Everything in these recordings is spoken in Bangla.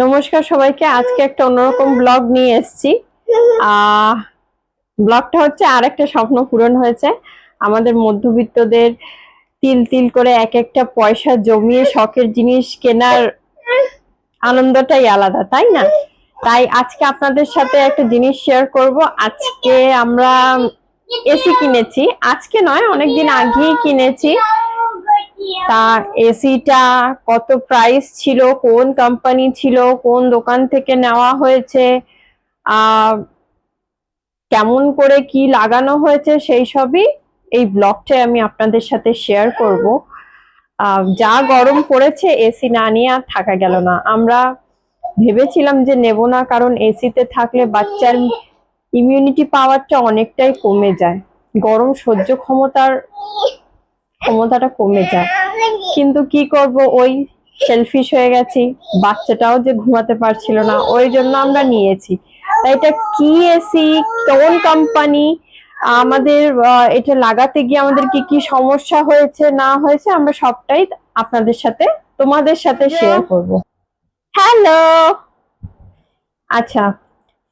নমস্কার সবাইকে। আজকে একটা অন্যরকম ব্লগ নিয়ে এসেছি। ব্লগটা হচ্ছে আরেকটা স্বপ্ন পূরণ হয়েছে। আমাদের মধ্যবিত্তদের তিল তিল করে এক একটা পয়সা জমিয়ে শখের জিনিস কেনার আনন্দটাই আলাদা, তাই না? তাই আজকে আপনাদের সাথে একটা জিনিস শেয়ার করব। আজকে আমরা এসি কিনেছি, আজকে নয় অনেকদিন আগেই কিনেছি। তা এসিটা কত প্রাইস ছিল, কোন কোম্পানি ছিল, কোন দোকান থেকে নেওয়া হয়েছে, কেমন করে কি লাগানো হয়েছে, সেই সবই এই ব্লগটায় আমি আপনাদের সাথে শেয়ার করব। যা গরম পড়েছে, এসি না নিয়ে আর থাকা গেল না। আমরা ভেবেছিলাম যে নেব না, কারণ এসিতে থাকলে বাচ্চার ইমিউনিটি পাওয়ারটা অনেকটাই কমে যায়, গরম সহ্য ক্ষমতাটা কমে যায়। কিন্তু কি করব, ওই সেলফিশ হয়ে গেছি, বাচ্চাটাও যে ঘুমাতে পারছিল না, ওই জন্য আমরা নিয়েছি। তাই এটা কি এসি, কোন কোম্পানি, আমাদের এটা লাগাতে গিয়ে আমাদের কি কি সমস্যা হয়েছে না হয়েছে, আমরা সবটাই তোমাদের সাথে শেয়ার করব। হ্যালো। আচ্ছা,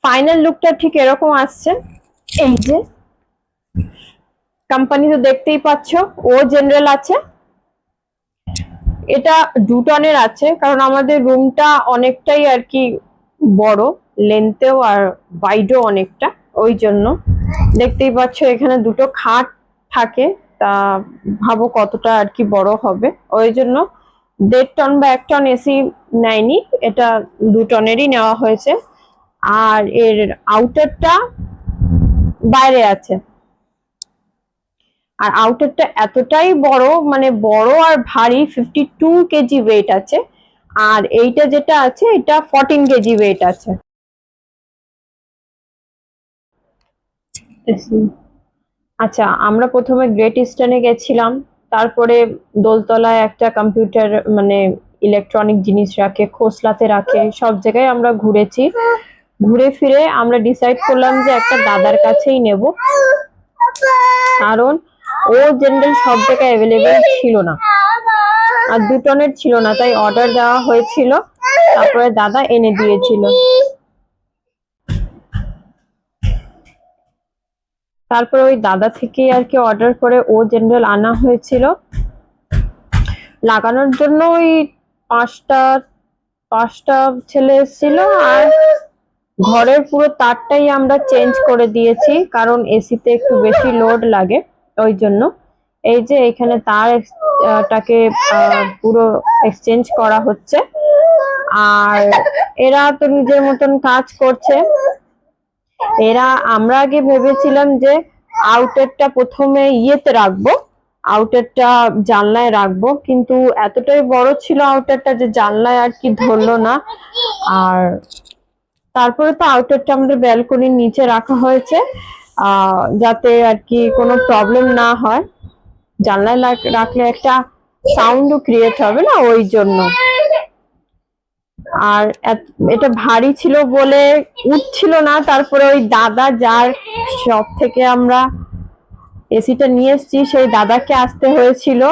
ফাইনাল লুকটা ঠিক এরকম আসছে। এই যে কোম্পানি তো দেখতেই পাচ্ছ, ও জেনারেল আছে। এটা 2 টনের আছে, কারণ আমাদের রুমটা অনেকটাই আর কি বড়, লেন্থেও আর ওয়াইডও অনেকটা, ওই জন্য দেখতেই পাচ্ছ এখানে দুটো খাট থাকে। তা ভাবো কতটা আর কি বড় হবে, ওই জন্য 1.5 টন বা 1 টন এসি নেয়নি, এটা 2 টনেরই নেওয়া হয়েছে। আর এর আউটারটা বাইরে আছে, আর আউটারটা এতটাই বড়, মানে বড় আর ভারী, 52 কেজি ওয়েট আছে। আর এইটা যেটা আছে, এটা 14 কেজি ওয়েট আছে। আচ্ছা, আমরা প্রথমে গ্রেট ইস্টার্নে গেছিলাম, তারপরে দোলতলায় একটা কম্পিউটার, মানে ইলেকট্রনিক জিনিস রাখে, খোসলাতে রাখে, সব জায়গায় আমরা ঘুরেছি। ঘুরে ফিরে আমরা ডিসাইড করলাম যে একটা দাদার কাছেই নেব, কারণ ও জেনারেল সব জায়গায় অ্যাভেলেবেল ছিল না, আর 2 টনের ছিল না, তাই অর্ডার দেওয়া হয়েছিল, তারপরে দাদা এনে দিয়েছিল। তারপরে ওই দাদা থেকেই আর কি অর্ডার করে ও জেনারেল আনা হয়েছিল লাগানোর জন্য। ওই পাঁচটা পাঁচটা ছেলে এসেছিল, আর ঘরের পুরো তারটাই আমরা চেঞ্জ করে দিয়েছি, কারণ এসিতে একটু বেশি লোড লাগে, ওই জন্য। এই যে এখানে তারটাকে পুরো এক্সচেঞ্জ করা হচ্ছে। আর এরা তো নিজের মতন কাজ করছে। আমরা আগে ভেবেছিলাম যে আউটারটা প্রথমে ইয়েতে রাখবো, আউটারটা জানলায় রাখবো, কিন্তু এতটাই বড় ছিল আউটারটা যে জানলায় আর কি ধরলো না। আর তারপরে তো আউটারটা আমাদের ব্যালকনির নিচে রাখা হয়েছে, যাতে আর কি কোনো প্রবলেম না হয়। জানলায় রাখলে একটা সাউন্ডও ক্রিয়েট হবে না, ওই জন্য। আর এটা ভারী ছিল বলে উঠছিল না। তারপরে ওই দাদা, যার শপ থেকে আমরা এসিটা নিয়ে এসেছি, সেই দাদাকে আসতে হয়েছিল,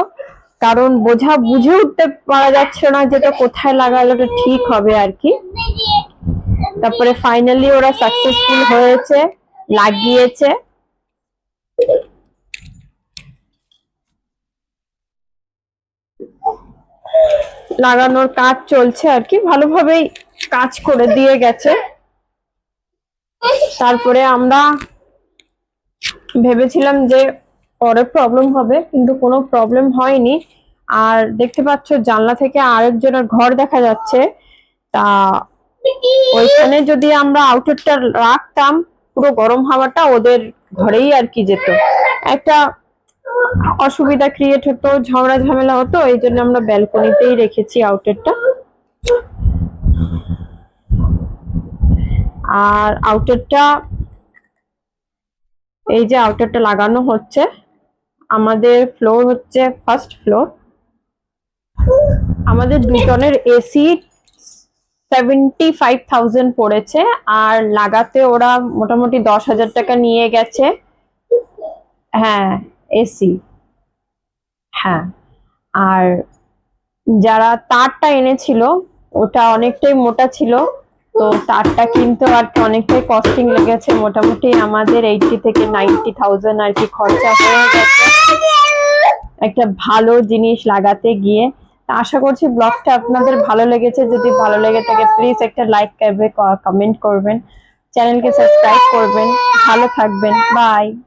কারণ বুঝে উঠতে পারা যাচ্ছে না যেটা কোথায় লাগালে ঠিক হবে আর কি। তারপরে ফাইনালি ওরা সাকসেসফুল হয়েছে, লাগিয়েছে। লাগানোর কাজ চলছে আর কি, ভালোভাবেই কাজ করে দিয়ে গেছে। তারপরে আমরা ভেবেছিলাম যে পরে প্রবলেম হবে, কিন্তু কোনো প্রবলেম হয়নি। আর দেখতে পাচ্ছ জানলা থেকে আরেকজনের ঘর দেখা যাচ্ছে। তা ওইখানে যদি আমরা আউটারটা রাখতাম, পুরো গরম হাওয়াটা ওদের ঘরেই আর কি যেত, একটা অসুবিধা ক্রিয়েট হতো, ঝগড়া ঝামেলা হতো, এই জন্য আমরা ব্যালকনিতেই রেখেছি আউটারটা। আর আউটারটা, এই যে আউটারটা লাগানো হচ্ছে, আমাদের ফ্লোর হচ্ছে ফার্স্ট ফ্লোর। আমাদের 2 টনের এসি 75,000 পড়েছে, আর লাগাতে ওরা মোটামুটি 10,000 টাকা নিয়ে গেছে। হ্যাঁ, এসি। হ্যাঁ, আর যারা তারটা এনেছিল, ওটা অনেকটাই মোটা ছিল, তো তারটা কিন্তু আর কি অনেকটাই কস্টিং লেগেছে, মোটামুটি আমাদের 80 থেকে 90,000 আর কি খরচা হয়ে গেছে একটা ভালো জিনিস লাগাতে গিয়ে। তা আশা করছি ব্লগটা আপনাদের ভালো লেগেছে, যদি ভালো লেগে থাকে প্লিজ একটা লাইক করবে, কমেন্ট করবেন, চ্যানেলকে সাবস্ক্রাইব করবেন। ভালো থাকবেন, বাই।